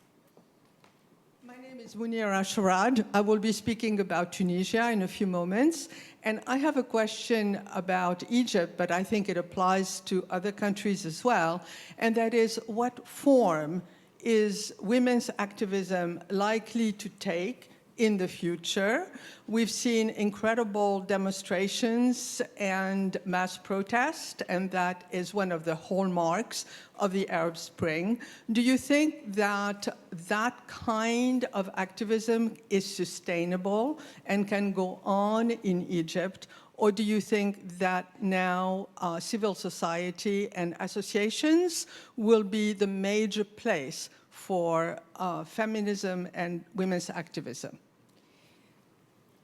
My name is Munira Sharad. I will be speaking about Tunisia in a few moments. And I have a question about Egypt, but I think it applies to other countries as well. And that is, what form is women's activism likely to take in the future? We've seen incredible demonstrations and mass protest, and that is one of the hallmarks of the Arab Spring. Do you think that that kind of activism is sustainable and can go on in Egypt? Or do you think that now civil society and associations will be the major place for feminism and women's activism?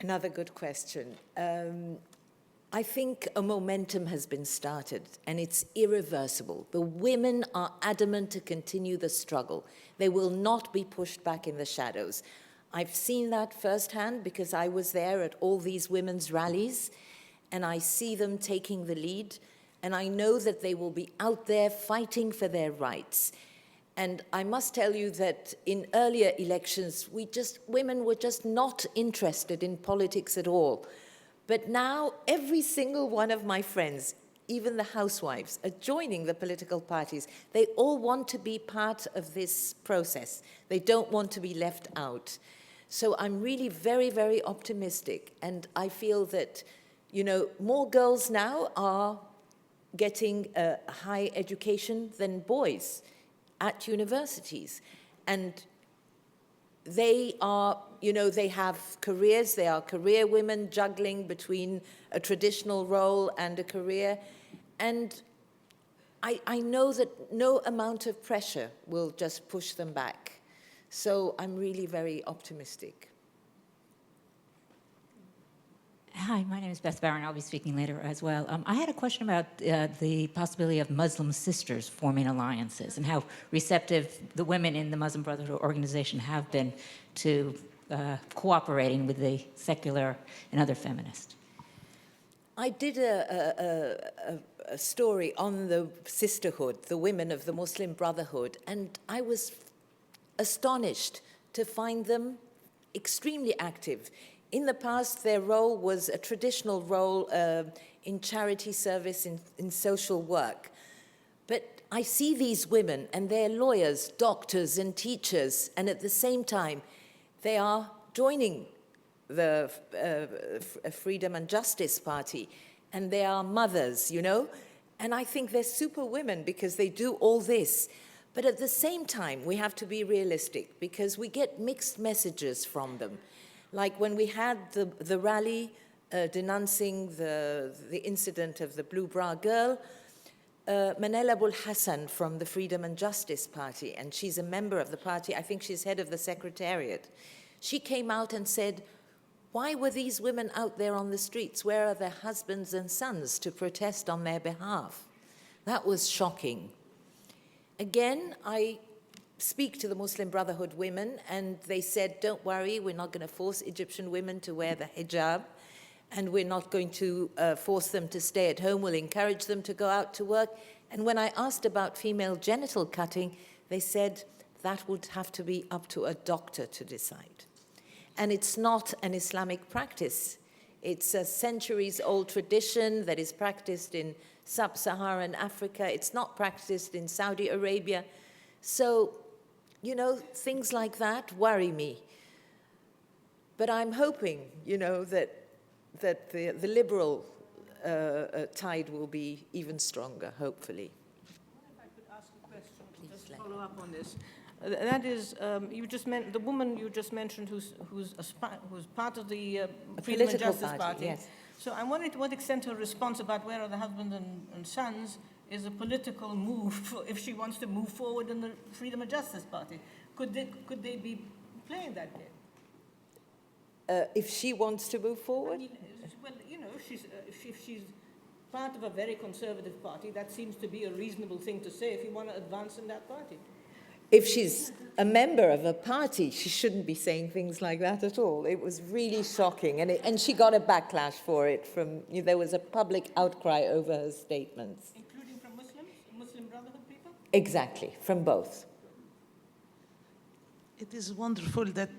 Another good question. I think a momentum has been started, and it's irreversible. The women are adamant to continue the struggle. They will not be pushed back in the shadows. I've seen that firsthand because I was there at all these women's rallies, and I see them taking the lead, and I know that they will be out there fighting for their rights. And I must tell you that in earlier elections, women were just not interested in politics at all. But now every single one of my friends, even the housewives, are joining the political parties. They all want to be part of this process. They don't want to be left out. So I'm really very, very optimistic. And I feel that, you know, more girls now are getting a high education than boys at universities. And they are, you know, they have careers, they are career women juggling between a traditional role and a career. And I know that no amount of pressure will just push them back. So I'm really very optimistic. Hi, my name is Beth Barron. I'll be speaking later as well. I had a question about the possibility of Muslim sisters forming alliances and how receptive the women in the Muslim Brotherhood organization have been to cooperating with the secular and other feminists. I did a story on the sisterhood, the women of the Muslim Brotherhood, and I was astonished to find them extremely active. In the past, their role was a traditional role in charity service, in social work. But I see these women, and they're lawyers, doctors, and teachers, and at the same time, they are joining the Freedom and Justice Party, and they are mothers, you know? And I think they're super women because they do all this. But at the same time, we have to be realistic because we get mixed messages from them. Like when we had the rally denouncing the incident of the Blue Bra girl, Manal Abul Hassan from the Freedom and Justice Party, and she's a member of the party, I think she's head of the secretariat, she came out and said, why were these women out there on the streets? Where are their husbands and sons to protest on their behalf? That was shocking. Again, I speak to the Muslim Brotherhood women, and they said, don't worry, we're not going to force Egyptian women to wear the hijab, and we're not going to force them to stay at home. We'll encourage them to go out to work. And when I asked about female genital cutting, they said that would have to be up to a doctor to decide. And it's not an Islamic practice. It's a centuries-old tradition that is practiced in sub-Saharan Africa. It's not practiced in Saudi Arabia. So, you know, things like that worry me. But I'm hoping, you know, that the liberal tide will be even stronger, hopefully. If I could ask a question, just to follow up on this. That is, the woman you just mentioned who's part of the Freedom and Justice Party. Yes. So I wondered to what extent her response about where are the husbands and sons is a political move if she wants to move forward in the Freedom and Justice Party. Could they be playing that game? If she wants to move forward? I mean, well, you know, if she's part of a very conservative party, that seems to be a reasonable thing to say if you want to advance in that party. If she's a member of a party, she shouldn't be saying things like that at all. It was really shocking, and she got a backlash for it. There was a public outcry over her statements. Including from Muslims, Muslim Brotherhood people? Exactly, from both. It is wonderful that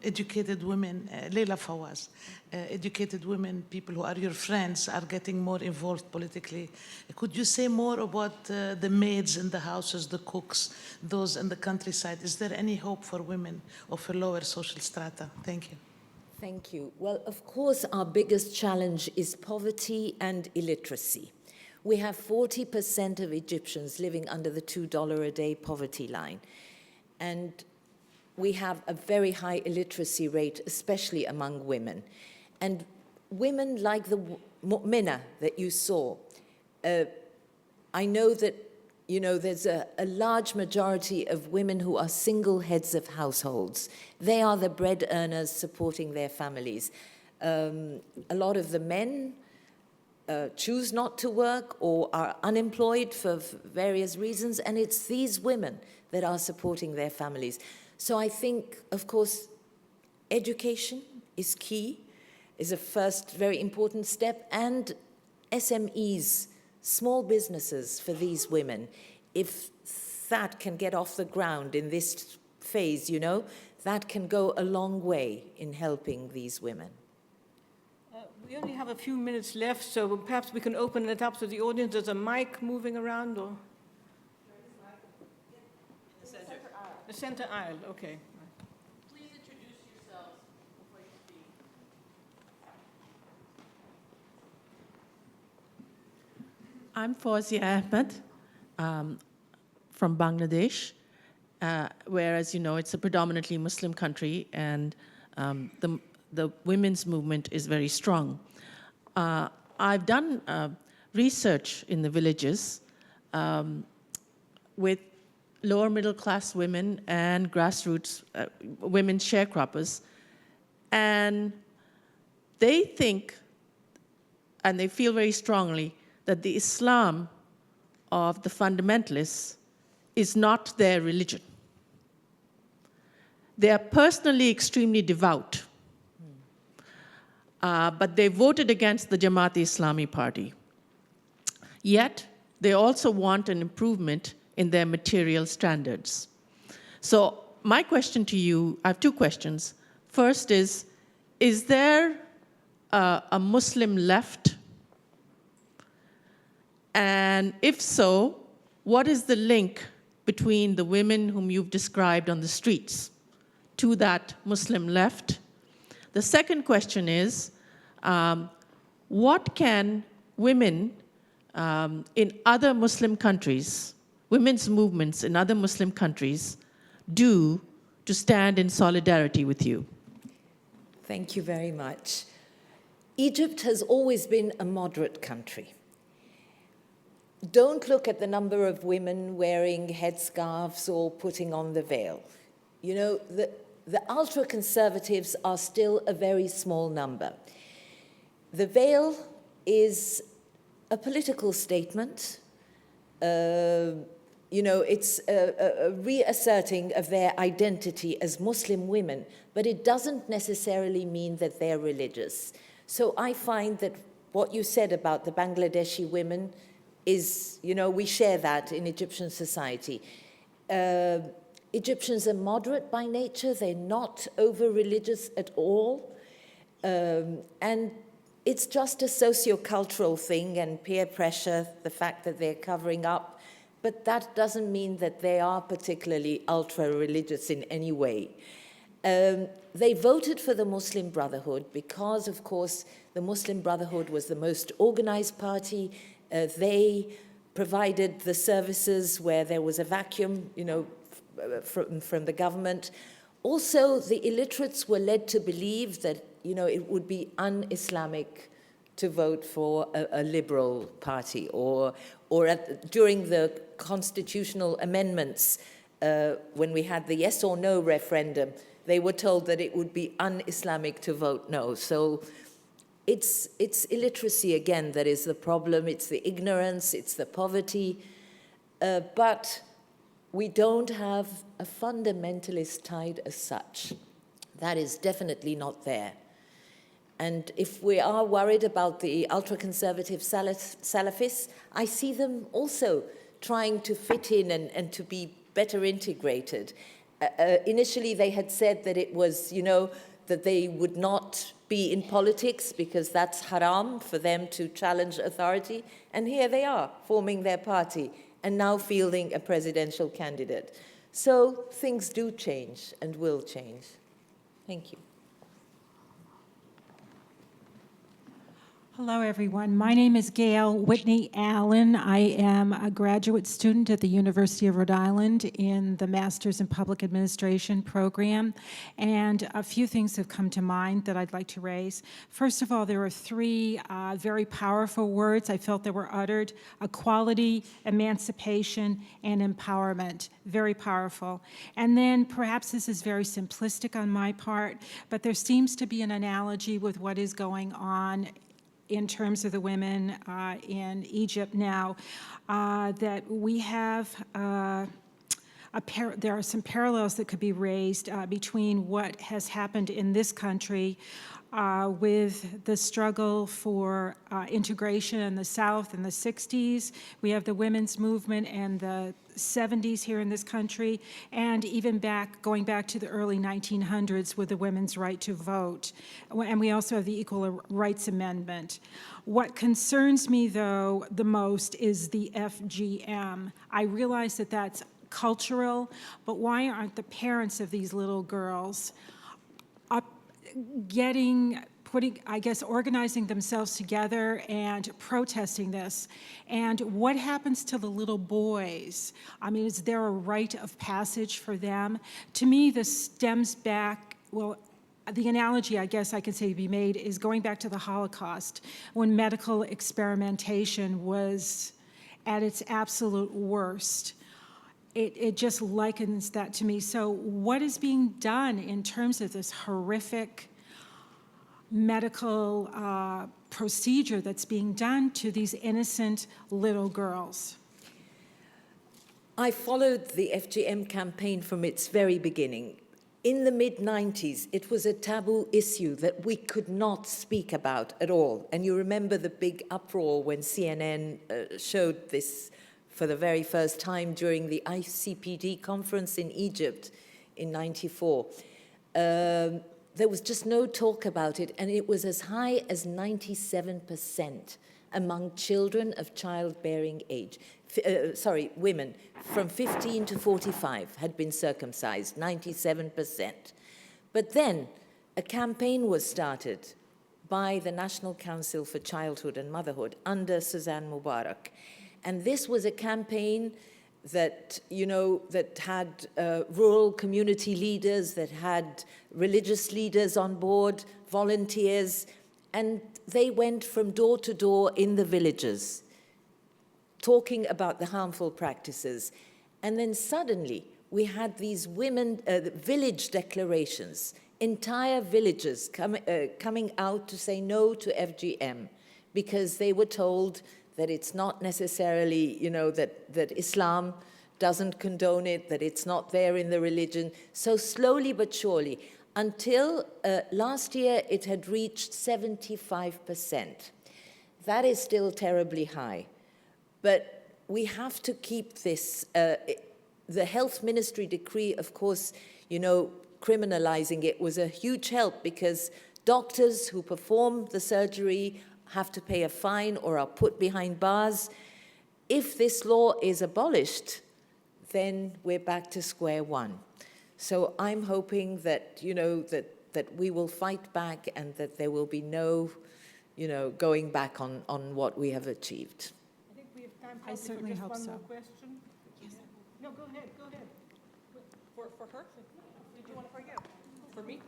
educated women, Leila Fawaz, educated women, people who are your friends, are getting more involved politically. Could you say more about the maids in the houses, the cooks, those in the countryside? Is there any hope for women of a lower social strata? Thank you. Thank you. Well, of course, our biggest challenge is poverty and illiteracy. We have 40% of Egyptians living under the $2 a day poverty line. And we have a very high illiteracy rate, especially among women. And women like the mu'mina that you saw, I know that, there's a large majority of women who are single heads of households. They are the bread earners supporting their families. A lot of the men choose not to work or are unemployed for various reasons, and it's these women that are supporting their families. So I think, of course, education is key, is a first very important step, and SMEs, small businesses for these women. If that can get off the ground in this phase, that can go a long way in helping these women. We only have a few minutes left, so perhaps we can open it up to the audience. There's a mic moving around, or? The center aisle, okay. Please introduce yourselves before you speak. I'm Fawzia Ahmed from Bangladesh, where, as you know, it's a predominantly Muslim country, and the women's movement is very strong. I've done research in the villages with lower middle class women and grassroots women sharecroppers, and they think, and they feel very strongly, that the Islam of the fundamentalists is not their religion. They are personally extremely devout, but they voted against the Jamaat-e-Islami party. Yet, they also want an improvement in their material standards. So my question to you, I have two questions. First is there a Muslim left? And if so, what is the link between the women whom you've described on the streets to that Muslim left? The second question is, what can women in other Muslim countries, women's movements in other Muslim countries, do to stand in solidarity with you? Thank you very much. Egypt has always been a moderate country. Don't look at the number of women wearing headscarves or putting on the veil. The ultra-conservatives are still a very small number. The veil is a political statement. It's a reasserting of their identity as Muslim women, but it doesn't necessarily mean that they're religious. So I find that what you said about the Bangladeshi women is, we share that in Egyptian society. Egyptians are moderate by nature. They're not over-religious at all. And it's just a socio-cultural thing and peer pressure, the fact that they're covering up. But that doesn't mean that they are particularly ultra-religious in any way. They voted for the Muslim Brotherhood because, of course, the Muslim Brotherhood was the most organized party. They provided the services where there was a vacuum, from the government. Also, the illiterates were led to believe that, it would be un-Islamic to vote for a liberal party, or during the constitutional amendments, when we had the yes or no referendum, they were told that it would be un-Islamic to vote no. So it's illiteracy, again, that is the problem. It's the ignorance, it's the poverty. But we don't have a fundamentalist tide as such. That is definitely not there. And if we are worried about the ultra-conservative Salafists, I see them also trying to fit in and to be better integrated. initially they had said that it was, that they would not be in politics because that's haram for them to challenge authority. And here they are, forming their party and now fielding a presidential candidate. So things do change and will change. Thank you. Hello, everyone. My name is Gail Whitney Allen. I am a graduate student at the University of Rhode Island in the Master's in Public Administration program. And a few things have come to mind that I'd like to raise. First of all, there are three very powerful words I felt that were uttered: equality, emancipation, and empowerment. Very powerful. And then perhaps this is very simplistic on my part, but there seems to be an analogy with what is going on in terms of the women in Egypt now, that we have, there are some parallels that could be raised between what has happened in this country with the struggle for integration in the South in the 60s. We have the women's movement in the 70s here in this country, and even going back to the early 1900s with the women's right to vote. And we also have the Equal Rights Amendment. What concerns me, though, the most is the FGM. I realize that that's cultural, but why aren't the parents of these little girls organizing themselves together and protesting this? And what happens to the little boys? I mean, is there a rite of passage for them? To me, this stems back, well, the analogy I guess I can say to be made is going back to the Holocaust, when medical experimentation was at its absolute worst. It just likens that to me. So what is being done in terms of this horrific medical procedure that's being done to these innocent little girls? I followed the FGM campaign from its very beginning. In the mid-90s, it was a taboo issue that we could not speak about at all. And you remember the big uproar when CNN showed this for the very first time during the ICPD conference in Egypt in '94. There was just no talk about it, and it was as high as 97% among children of childbearing age. Women from 15 to 45 had been circumcised, 97%. But then a campaign was started by the National Council for Childhood and Motherhood under Suzanne Mubarak. And this was a campaign that, that had rural community leaders, that had religious leaders on board, volunteers, and they went from door to door in the villages, talking about the harmful practices. And then suddenly we had these village declarations, entire villages coming out to say no to FGM, because they were told that it's not necessarily, that Islam doesn't condone it, that it's not there in the religion. So slowly but surely, until last year it had reached 75%. That is still terribly high. But we have to keep this. The health ministry decree, of course, criminalizing it was a huge help, because doctors who perform the surgery have to pay a fine or are put behind bars. If this law is abolished, then we're back to square one. So I'm hoping that, that we will fight back and that there will be no, going back on what we have achieved. I think we have time I certainly hope so. More question. Yes. No, go ahead. For her? Did you want to forget? For me?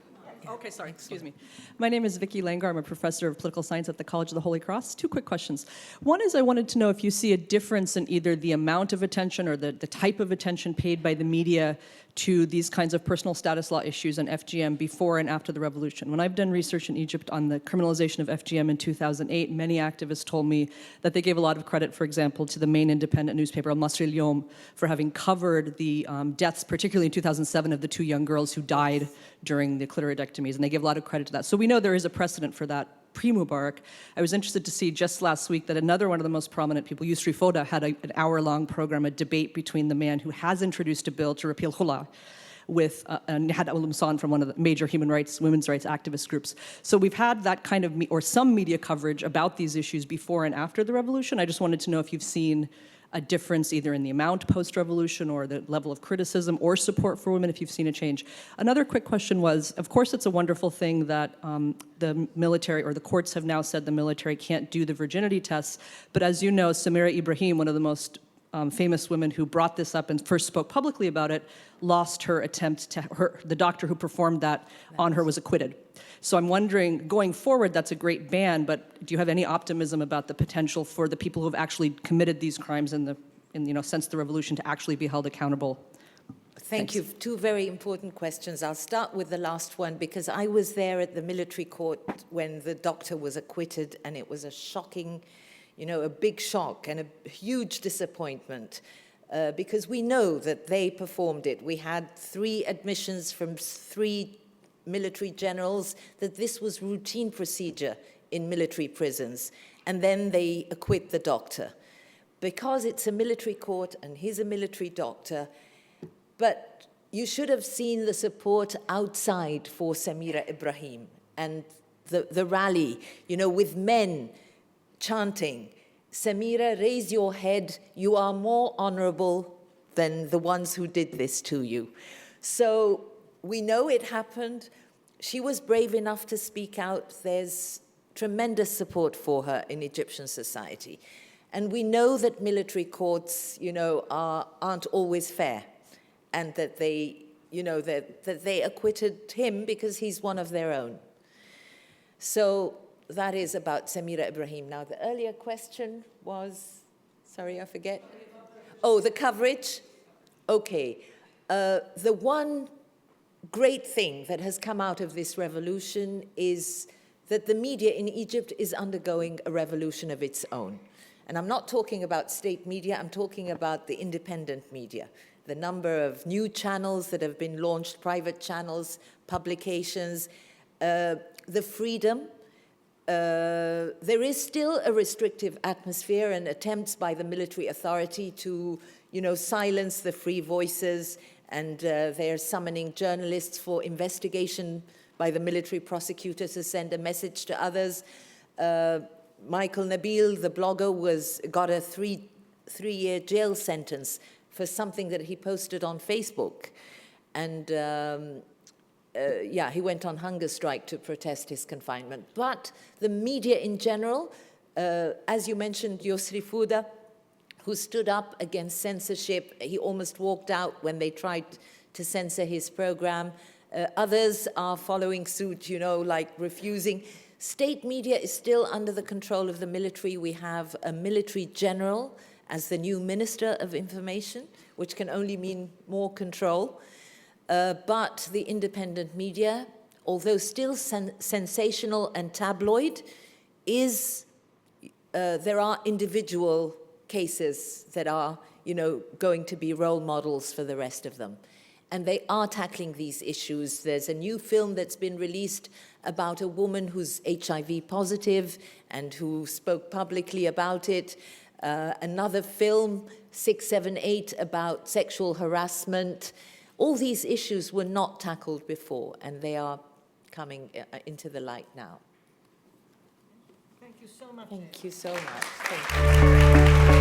Okay, sorry, excuse me. My name is Vicki Langar. I'm a professor of political science at the College of the Holy Cross. Two quick questions. One is I wanted to know if you see a difference in either the amount of attention or the type of attention paid by the media to these kinds of personal status law issues and FGM before and after the revolution. When I've done research in Egypt on the criminalization of FGM in 2008, many activists told me that they gave a lot of credit, for example, to the main independent newspaper, Al Masri al-Yom, for having covered the deaths, particularly in 2007, of the two young girls who died during the clitoridectomies, and they give a lot of credit to that. So we know there is a precedent for that pre-Mubarak. I was interested to see just last week that another one of the most prominent people, Yusri Foda, had an hour-long program, a debate between the man who has introduced a bill to repeal khula, with Nihad al-Umsan from one of the major women's rights activist groups. So we've had that kind of, or some media coverage about these issues before and after the revolution. I just wanted to know if you've seen a difference either in the amount post-revolution or the level of criticism or support for women, if you've seen a change. Another quick question was, of course it's a wonderful thing that the military, or the courts have now said the military can't do the virginity tests, but as you know, Samira Ibrahim, one of the most famous women who brought this up and first spoke publicly about it, lost her attempt to, the doctor who performed that on her was acquitted. So I'm wondering, going forward, that's a great ban, but do you have any optimism about the potential for the people who have actually committed these crimes since the revolution to actually be held accountable? Thank you. Two very important questions. I'll start with the last one because I was there at the military court when the doctor was acquitted, and it was a shocking, a big shock and a huge disappointment because we know that they performed it. We had 3 admissions from 3 military generals that this was routine procedure in military prisons, and then they acquit the doctor. Because it's a military court and he's a military doctor, but you should have seen the support outside for Samira Ibrahim and the rally, with men chanting, "Samira, raise your head, you are more honorable than the ones who did this to you." So we know it happened. She was brave enough to speak out. There's tremendous support for her in Egyptian society. And we know that military courts, aren't always fair, and that they, that they acquitted him because he's one of their own. So that is about Samira Ibrahim. Now, the earlier question was, sorry, I forget. Oh, the coverage. Okay. The one great thing that has come out of this revolution is that the media in Egypt is undergoing a revolution of its own. And I'm not talking about state media, I'm talking about the independent media. The number of new channels that have been launched, private channels, publications, the freedom. There is still a restrictive atmosphere and attempts by the military authority to, silence the free voices, and they're summoning journalists for investigation by the military prosecutor to send a message to others. Michael Nabil, the blogger, got a three-year jail sentence for something that he posted on Facebook. And he went on hunger strike to protest his confinement. But the media in general, as you mentioned, Yusri Fouda, who stood up against censorship. He almost walked out when they tried to censor his program. Others are following suit, like refusing. State media is still under the control of the military. We have a military general as the new Minister of Information, which can only mean more control. But the independent media, although still sensational and tabloid, there are individual cases that are, going to be role models for the rest of them. And they are tackling these issues. There's a new film that's been released about a woman who's HIV positive and who spoke publicly about it. Another film, 678, about sexual harassment. All these issues were not tackled before, and they are coming into the light now. Thank you so much. Thank you so much. Thank you.